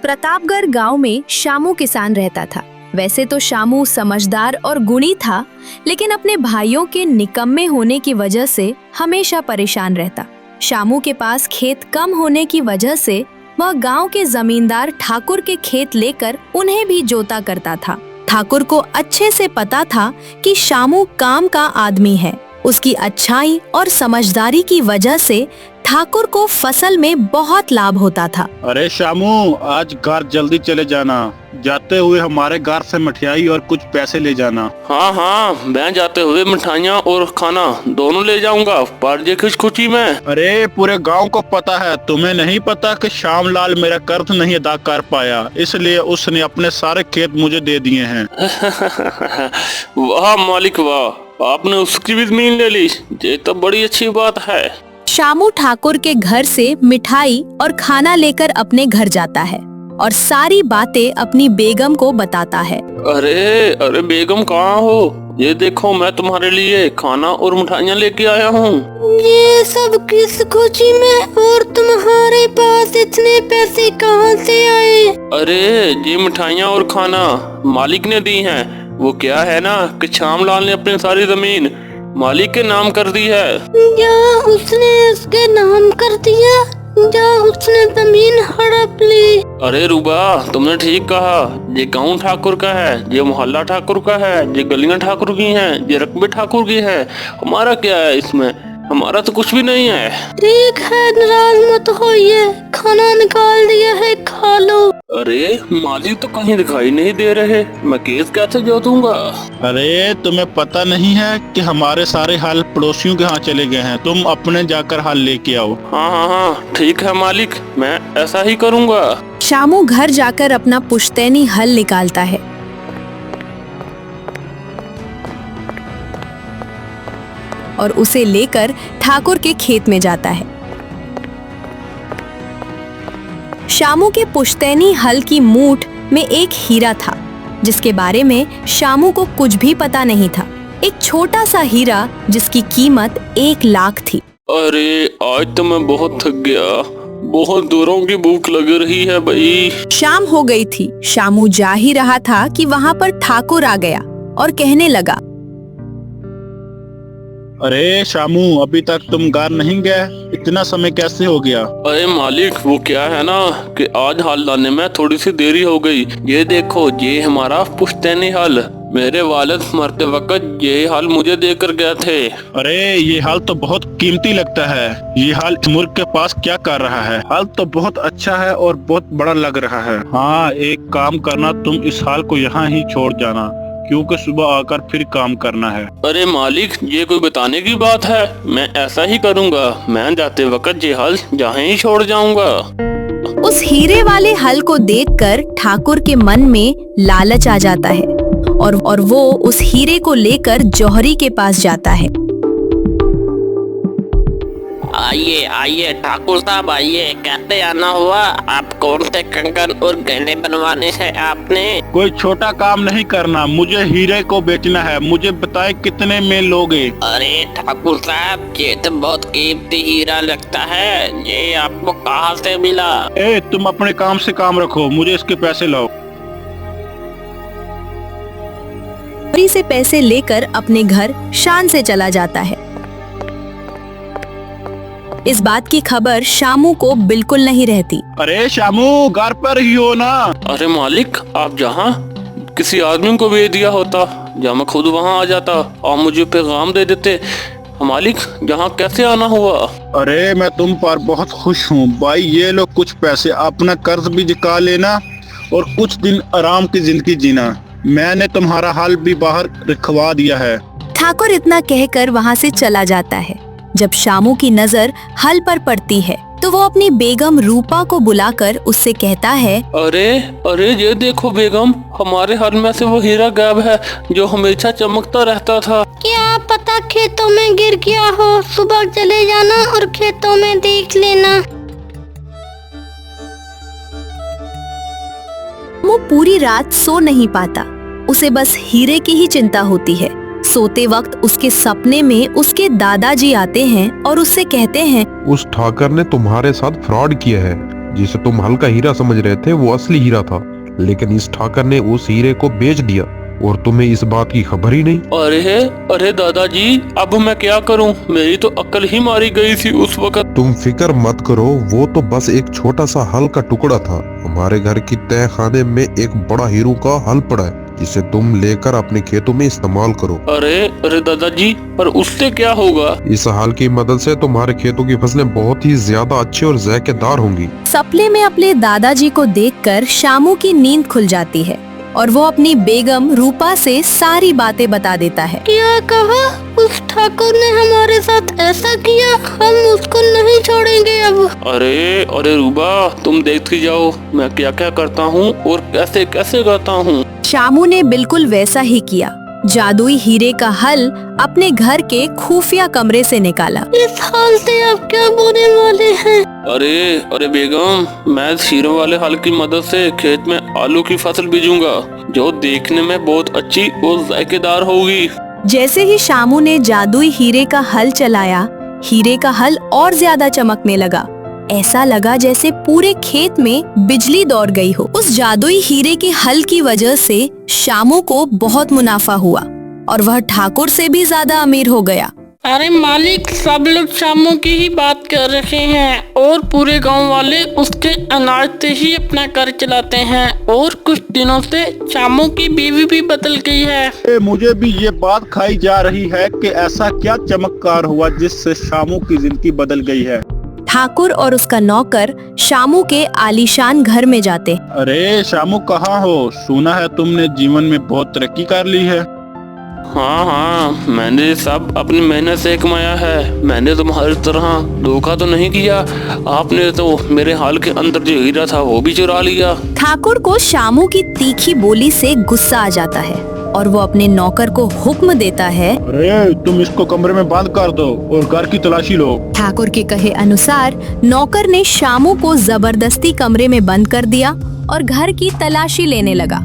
प्रतापगढ़ गांव में शामू किसान रहता था। वैसे तो शामू समझदार और गुणी था, लेकिन अपने भाइयों के निकम्मे होने की वजह से हमेशा परेशान रहता। शामू के पास खेत कम होने की वजह से वह गांव के जमींदार ठाकुर के खेत लेकर उन्हें भी जोता करता था। ठाकुर को अच्छे से पता था कि शामू काम का आदमी है। उसकी अच्छाई और समझदारी की वजह से ठाकुर को फसल में बहुत लाभ होता था। अरे शामू, आज घर जल्दी चले जाना। जाते हुए हमारे घर से मिठाई और कुछ पैसे ले जाना। हाँ हाँ, मैं जाते हुए मिठाइयाँ और खाना दोनों ले जाऊंगा, पर ये किस खुशी में। अरे पूरे गांव को पता है, तुम्हें नहीं पता कि श्यामलाल मेरा कर्ज नहीं अदा कर पाया, इसलिए उसने अपने सारे खेत मुझे दे दिए हैं। वाह मालिक वाह, आपने उसकी भी जमीन ले ली, ये तो बड़ी अच्छी बात है। शामू ठाकुर के घर से मिठाई और खाना लेकर अपने घर जाता है और सारी बातें अपनी बेगम को बताता है। अरे अरे बेगम कहाँ हो? ये देखो, मैं तुम्हारे लिए खाना और मिठाइयाँ लेके आया हूँ। ये सब किस खुशी में, और तुम्हारे पास इतने पैसे कहाँ से आए? अरे ये मिठाइयाँ और खाना मालिक ने दी हैं। वो क्या है ना कि श्यामलाल ने अपनी सारी जमीन मालिक के नाम कर दी है। या उसने इसके नाम कर दिया, या उसने जमीन हड़प ली। अरे रूबा, तुमने ठीक कहा। ये गांव ठाकुर का है, ये मोहल्ला ठाकुर का है, ये गलियां ठाकुर की हैं, ये रकबे ठाकुर की है। हमारा क्या है इसमें? हमारा तो कुछ भी नहीं है। ठीक है, नाराज मत होइए, खाना निकाल दिया है, खा लो। अरे मालिक तो कहीं दिखाई नहीं दे रहे, मैं केस कैसे जोतूंगा? अरे तुम्हें पता नहीं है कि हमारे सारे हल पड़ोसियों के यहाँ चले गए हैं, तुम अपने जाकर हल लेके आओ। हाँ हाँ हाँ, ठीक है मालिक, मैं ऐसा ही करूँगा। शामू घर जाकर अपना पुश्तैनी हल निकालता है और उसे लेकर ठाकुर के खेत में जाता है। शामू के पुश्तैनी हल की मूठ में एक हीरा था, जिसके बारे में शामू को कुछ भी पता नहीं था। एक छोटा सा हीरा जिसकी कीमत 1 लाख थी। अरे आज तो मैं बहुत थक गया, बहुत दूरों की भूख लग रही है भाई। शाम हो गई थी। शामू जा ही रहा था कि वहाँ पर ठाकुर आ गया और कहने लगा, अरे शामू, अभी तक तुम घर नहीं गए, इतना समय कैसे हो गया? अरे मालिक, वो क्या है ना कि आज हल लाने में थोड़ी सी देरी हो गई। ये देखो, ये हमारा पुश्तैनी हल, मेरे वालिद मरते वक्त ये हल मुझे देकर गए थे। अरे ये हल तो बहुत कीमती लगता है। ये हल इस मुल्क के पास क्या कर रहा है? हल तो बहुत अच्छा है और बहुत बड़ा लग रहा है। हाँ, एक काम करना, तुम इस हल को यहाँ ही छोड़ जाना, क्योंकि सुबह आकर फिर काम करना है। अरे मालिक, ये कोई बताने की बात है? मैं ऐसा ही करूँगा, मैं जाते वक्त ये हल जहाँ ही छोड़ जाऊँगा। उस हीरे वाले हल को देखकर ठाकुर के मन में लालच आ जाता है और वो उस हीरे को लेकर जौहरी के पास जाता है। आइए आइए ठाकुर साहब, आइए। कैसे आना हुआ? आप कौन से कंगन और गहने बनवाने हैं आपने? कोई छोटा काम नहीं करना, मुझे हीरे को बेचना है। मुझे बताए कितने में लोगे? अरे ठाकुर साहब, ये तो बहुत कीमती हीरा लगता है, ये आपको कहाँ से मिला? तुम अपने काम से काम रखो, मुझे इसके पैसे लाओ। जौहरी से पैसे लेकर अपने घर शान से चला जाता है। इस बात की खबर शामू को बिल्कुल नहीं रहती। अरे शामू, घर पर ही हो ना? अरे मालिक, आप जहाँ किसी आदमी को भेज दिया होता, या मैं खुद वहाँ आ जाता और मुझे पैगाम दे देते। मालिक, यहाँ कैसे आना हुआ? अरे मैं तुम पर बहुत खुश हूँ भाई। ये लो कुछ पैसे, अपना कर्ज भी चुका लेना और कुछ दिन आराम की जिंदगी जीना। मैंने तुम्हारा हाल भी बाहर रखवा दिया है। ठाकुर इतना कहकर वहाँ से चला जाता है। जब शामू की नजर हल पर पड़ती है तो वो अपनी बेगम रूपा को बुलाकर उससे कहता है, अरे अरे ये देखो बेगम, हमारे हल में से वो हीरा गायब है जो हमेशा चमकता रहता था। क्या पता खेतों में गिर गया हो, सुबह चले जाना और खेतों में देख लेना। वो पूरी रात सो नहीं पाता, उसे बस हीरे की ही चिंता होती है। सोते वक्त उसके सपने में उसके दादाजी आते हैं और उससे कहते हैं, उस ठाकर ने तुम्हारे साथ फ्रॉड किया है, जिसे तुम हल्का हीरा समझ रहे थे वो असली हीरा था, लेकिन इस ठाकर ने उस हीरे को बेच दिया और तुम्हें इस बात की खबर ही नहीं। अरे दादाजी, अब मैं क्या करूं? मेरी तो अक्ल ही मारी गई थी उस वक्त। तुम फिक्र मत करो, वो तो बस एक छोटा सा हल का टुकड़ा था। हमारे घर की तह खाने में एक बड़ा हीरो का हल पड़ा है, जिसे तुम लेकर अपने खेतों में इस्तेमाल करो। अरे दादाजी, पर उससे क्या होगा? इस हल की मदद से तुम्हारे खेतों की फसलें बहुत ही ज्यादा अच्छी और जायकेदार होंगी। सपने में अपने दादाजी को देखकर शामू की नींद खुल जाती है और वो अपनी बेगम रूपा से सारी बातें बता देता है। क्या कहा? उस ठाकुर ने हमारे साथ ऐसा किया, हम उसको नहीं छोड़ेंगे अब। अरे रूबा, तुम देखती जाओ मैं क्या क्या करता हूँ और कैसे कैसे करता हूँ। शामू ने बिल्कुल वैसा ही किया। जादुई हीरे का हल अपने घर के खुफिया कमरे से निकाला। इस हाल से आप क्या बोलने वाले हैं? अरे बेगम, मैं इस हीरो वाले हल की मदद से खेत में आलू की फसल बीजूंगा, जो देखने में बहुत अच्छी और जायकेदार होगी। जैसे ही शामू ने जादुई हीरे का हल चलाया, हीरे का हल और ज्यादा चमकने लगा। ऐसा लगा जैसे पूरे खेत में बिजली दौड़ गई हो। उस जादुई हीरे के हल की वजह से शामू को बहुत मुनाफा हुआ और वह ठाकुर से भी ज्यादा अमीर हो गया। अरे मालिक, सब लोग शामू की ही बात कर रहे हैं और पूरे गांव वाले उसके अनाज से ही अपना घर चलाते हैं। और कुछ दिनों से शामू की बीवी भी बदल गई है। मुझे भी ये बात खाई जा रही है कि ऐसा क्या चमत्कार हुआ जिससे शामू की जिंदगी बदल गई है। ठाकुर और उसका नौकर शामू के आलीशान घर में जाते। अरे शामू, कहाँ हो? सुना है तुमने जीवन में बहुत तरक्की कर ली है। हाँ, मैंने सब अपनी मेहनत से कमाया है। मैंने तुम्हारी तरह धोखा तो नहीं किया। आपने तो मेरे हाल के अंदर जो हीरा था वो भी चुरा लिया। ठाकुर को शामू की तीखी बोली से गुस्सा आ जाता है और वो अपने नौकर को हुक्म देता है, अरे तुम इसको कमरे में बंद कर दो और घर की तलाशी लो। ठाकुर के कहे अनुसार नौकर ने शामू को जबरदस्ती कमरे में बंद कर दिया और घर की तलाशी लेने लगा।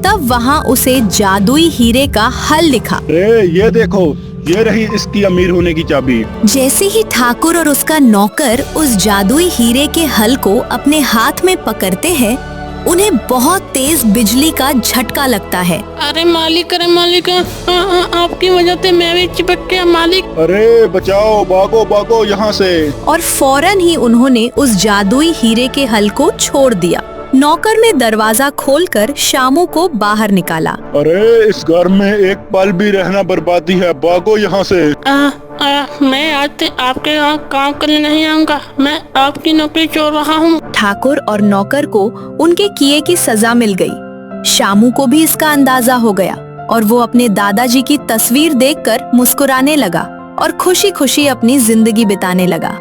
तब वहाँ उसे जादुई हीरे का हल दिखा। अरे ये देखो, ये रही इसकी अमीर होने की चाबी। जैसे ही ठाकुर और उसका नौकर उस जादुई हीरे के हल को अपने हाथ में पकड़ते हैं, उन्हें बहुत तेज बिजली का झटका लगता है। अरे मालिक, आपकी वजह से मैं भी चिपक गया मालिक। अरे बचाओ, भागो भागो यहाँ से। और फौरन ही उन्होंने उस जादुई हीरे के हल को छोड़ दिया। नौकर ने दरवाजा खोलकर शामू को बाहर निकाला। अरे इस घर में एक पल भी रहना बर्बादी है, भागो यहाँ से। मैं आज से आपके यहाँ काम करने नहीं आऊँगा। मैं आपकी नौकरी छोड़ रहा हूँ। ठाकुर और नौकर को उनके किए की सजा मिल गई। शामू को भी इसका अंदाजा हो गया और वो अपने दादाजी की तस्वीर देखकर मुस्कुराने लगा और खुशी खुशी अपनी जिंदगी बिताने लगा।